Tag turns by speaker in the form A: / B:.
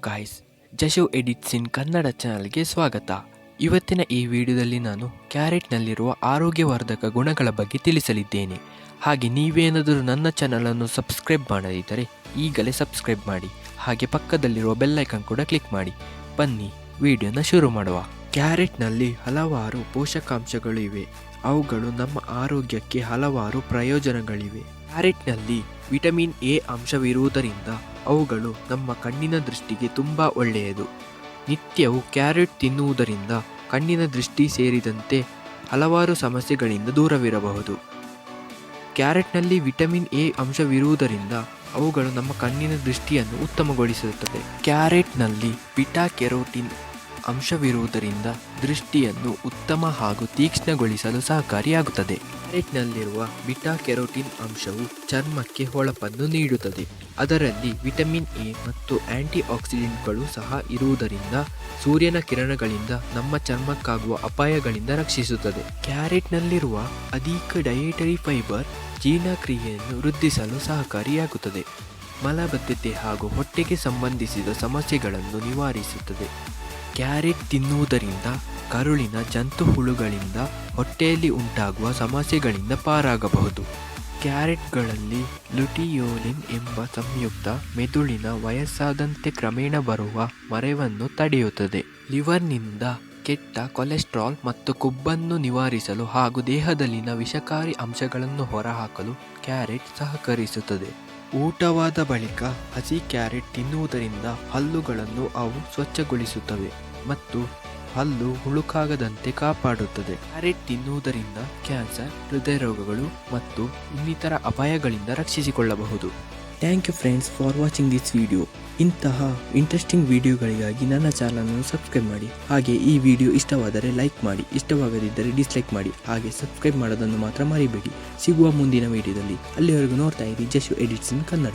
A: Guys, ಜಶು edits ಇನ್ ಕನ್ನಡ ಚಾನಲ್ಗೆ ಸ್ವಾಗತ. ಇವತ್ತಿನ ಈ ವಿಡಿಯೋದಲ್ಲಿ ನಾನು ಕ್ಯಾರೆಟ್ನಲ್ಲಿರುವ ಆರೋಗ್ಯವರ್ಧಕ ಗುಣಗಳ ಬಗ್ಗೆ ತಿಳಿಸಲಿದ್ದೇನೆ. ಹಾಗೆ ನೀವೇನಾದರೂ ನನ್ನ ಚಾನಲನ್ನು ಸಬ್ಸ್ಕ್ರೈಬ್ ಮಾಡದಿದ್ದರೆ ಈಗಲೇ ಸಬ್ಸ್ಕ್ರೈಬ್ ಮಾಡಿ. ಹಾಗೆ ಪಕ್ಕದಲ್ಲಿರುವ ಬೆಲ್ಲೈಕನ್ ಕೂಡ ಕ್ಲಿಕ್ ಮಾಡಿ. ಬನ್ನಿ ವಿಡಿಯೋನ ಶುರು ಮಾಡುವ. ಕ್ಯಾರೆಟ್ನಲ್ಲಿ ಹಲವಾರು ಪೋಷಕಾಂಶಗಳು ಇವೆ. ಅವುಗಳು ನಮ್ಮ ಆರೋಗ್ಯಕ್ಕೆ ಹಲವಾರು ಪ್ರಯೋಜನಗಳಿವೆ. ಕ್ಯಾರೆಟ್ನಲ್ಲಿ ವಿಟಮಿನ್ ಎ ಅಂಶವಿರುವುದರಿಂದ ಅವುಗಳು ನಮ್ಮ ಕಣ್ಣಿನ ದೃಷ್ಟಿಗೆ ತುಂಬ ಒಳ್ಳೆಯದು. ನಿತ್ಯವೂ ಕ್ಯಾರೆಟ್ ತಿನ್ನುವುದರಿಂದ ಕಣ್ಣಿನ ದೃಷ್ಟಿ ಸೇರಿದಂತೆ ಹಲವಾರು ಸಮಸ್ಯೆಗಳಿಂದ ದೂರವಿರಬಹುದು. ಕ್ಯಾರೆಟ್ನಲ್ಲಿ ವಿಟಮಿನ್ ಎ ಅಂಶವಿರುವುದರಿಂದ ಅವುಗಳು ನಮ್ಮ ಕಣ್ಣಿನ ದೃಷ್ಟಿಯನ್ನು ಉತ್ತಮಗೊಳಿಸುತ್ತದೆ. ಕ್ಯಾರೆಟ್ನಲ್ಲಿ ಬಿಟಾ ಕೆರೋಟಿನ್ ಅಂಶವಿರುವುದರಿಂದ ದೃಷ್ಟಿಯನ್ನು ಉತ್ತಮ ಹಾಗೂ ತೀಕ್ಷ್ಣಗೊಳಿಸಲು ಸಹಕಾರಿಯಾಗುತ್ತದೆ. ಕ್ಯಾರೆಟ್ನಲ್ಲಿರುವ ಬಿಟಾ ಕೆರೋಟಿನ್ ಅಂಶವು ಚರ್ಮಕ್ಕೆ ಹೊಳಪನ್ನು ನೀಡುತ್ತದೆ. ಅದರಲ್ಲಿ ವಿಟಮಿನ್ ಎ ಮತ್ತು ಆಂಟಿ ಆಕ್ಸಿಡೆಂಟ್ಗಳು ಸಹ ಇರುವುದರಿಂದ ಸೂರ್ಯನ ಕಿರಣಗಳಿಂದ ನಮ್ಮ ಚರ್ಮಕ್ಕಾಗುವ ಅಪಾಯಗಳಿಂದ ರಕ್ಷಿಸುತ್ತದೆ. ಕ್ಯಾರೆಟ್ನಲ್ಲಿರುವ ಅಧಿಕ ಡಯಟರಿ ಫೈಬರ್ ಜೀರ್ಣಕ್ರಿಯೆಯನ್ನು ವೃದ್ಧಿಸಲು ಸಹಕಾರಿಯಾಗುತ್ತದೆ. ಮಲಬದ್ಧತೆ ಹಾಗೂ ಹೊಟ್ಟೆಗೆ ಸಂಬಂಧಿಸಿದ ಸಮಸ್ಯೆಗಳನ್ನು ನಿವಾರಿಸುತ್ತದೆ. ಕ್ಯಾರೆಟ್ ತಿನ್ನುವುದರಿಂದ ಕರುಳಿನ ಜಂತು ಹುಳುಗಳಿಂದ ಹೊಟ್ಟೆಯಲ್ಲಿ ಉಂಟಾಗುವ ಸಮಸ್ಯೆಗಳಿಂದ ಪಾರಾಗಬಹುದು. ಕ್ಯಾರೆಟ್ಗಳಲ್ಲಿ ಲುಟಿಯೋಲಿನ್ ಎಂಬ ಸಂಯುಕ್ತ ಮೆದುಳಿನ ವಯಸ್ಸಾದಂತೆ ಕ್ರಮೇಣ ಬರುವ ಮರೆವನ್ನು ತಡೆಯುತ್ತದೆ. ಲಿವರ್ನಿಂದ ಕೆಟ್ಟ ಕೊಲೆಸ್ಟ್ರಾಲ್ ಮತ್ತು ಕೊಬ್ಬನ್ನು ನಿವಾರಿಸಲು ಹಾಗೂ ದೇಹದಲ್ಲಿನ ವಿಷಕಾರಿ ಅಂಶಗಳನ್ನು ಹೊರಹಾಕಲು ಕ್ಯಾರೆಟ್ ಸಹಕರಿಸುತ್ತದೆ. ಊಟವಾದ ಬಳಿಕ ಹಸಿ ಕ್ಯಾರೆಟ್ ತಿನ್ನುವುದರಿಂದ ಹಲ್ಲುಗಳನ್ನು ಅವು ಸ್ವಚ್ಛಗೊಳಿಸುತ್ತವೆ ಮತ್ತು ಹಲ್ಲು ಹುಳುಕಾಗದಂತೆ ಕಾಪಾಡುತ್ತದೆ. ಕ್ಯಾರೆಟ್ ತಿನ್ನುವುದರಿಂದ ಕ್ಯಾನ್ಸರ್, ಹೃದಯ ರೋಗಗಳು ಮತ್ತು ಇನ್ನಿತರ ಅಪಾಯಗಳಿಂದ ರಕ್ಷಿಸಿಕೊಳ್ಳಬಹುದು. Thank you friends for watching this video. ಇಂತಹ ಇಂಟ್ರೆಸ್ಟಿಂಗ್ ವಿಡಿಯೋಗಳಿಗಾಗಿ ನನ್ನ ಚಾನಲನ್ನು ಸಬ್ಸ್ಕ್ರೈಬ್ ಮಾಡಿ. ಹಾಗೆ ಈ ವಿಡಿಯೋ ಇಷ್ಟವಾದರೆ ಲೈಕ್ ಮಾಡಿ, ಇಷ್ಟವಾಗದಿದ್ದರೆ ಡಿಸ್ಲೈಕ್ ಮಾಡಿ. ಹಾಗೆ ಸಬ್ಸ್ಕ್ರೈಬ್ ಮಾಡೋದನ್ನು ಮಾತ್ರ ಮರಿಬೇಡಿ. ಸಿಗುವ ಮುಂದಿನ ವಿಡಿಯೋದಲ್ಲಿ. ಅಲ್ಲಿವರೆಗೂ ನೋಡ್ತಾ ಇರಿ ಜಶು ಎಡಿಟ್ಸ್ ಇನ್ ಕನ್ನಡ.